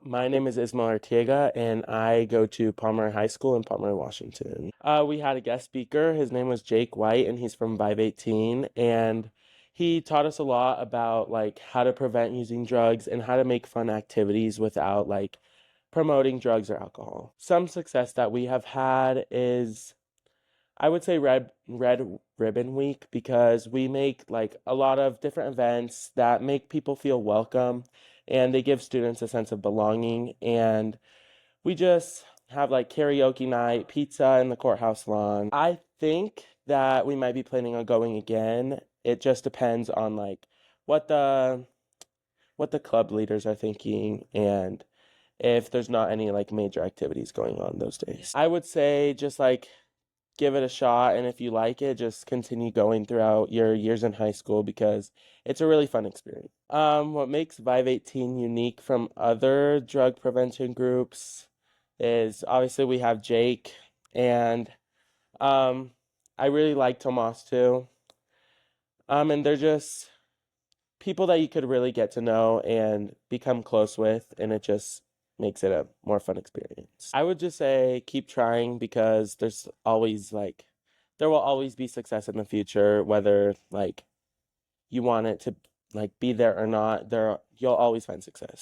My name is Ismael Artiga, and I go to Palmer High School in Palmer, Washington. We had a guest speaker. His name was Jake White, and he's from Vive18, and he taught us a lot about like how to prevent using drugs and how to make fun activities without like promoting drugs or alcohol. Some success that we have had is I would say Red Ribbon Week because we make like a lot of different events that make people feel welcome and they give students a sense of belonging and we just have like karaoke night, pizza in the courthouse lawn. I think that we might be planning on going again. It just depends on like what the what the club leaders are thinking and if there's not any like major activities going on those days. I would say just like give it a shot, and if you like it, just continue going throughout your years in high school because it's a really fun experience. What makes Vive18 unique from other drug prevention groups is obviously we have Jake, and um, I really like Tomas too. And they're just people that you could really get to know and become close with, and it just makes it a more fun experience. I would just say keep trying because there will always be success in the future, whether like you want it to like be there or not, you'll always find success.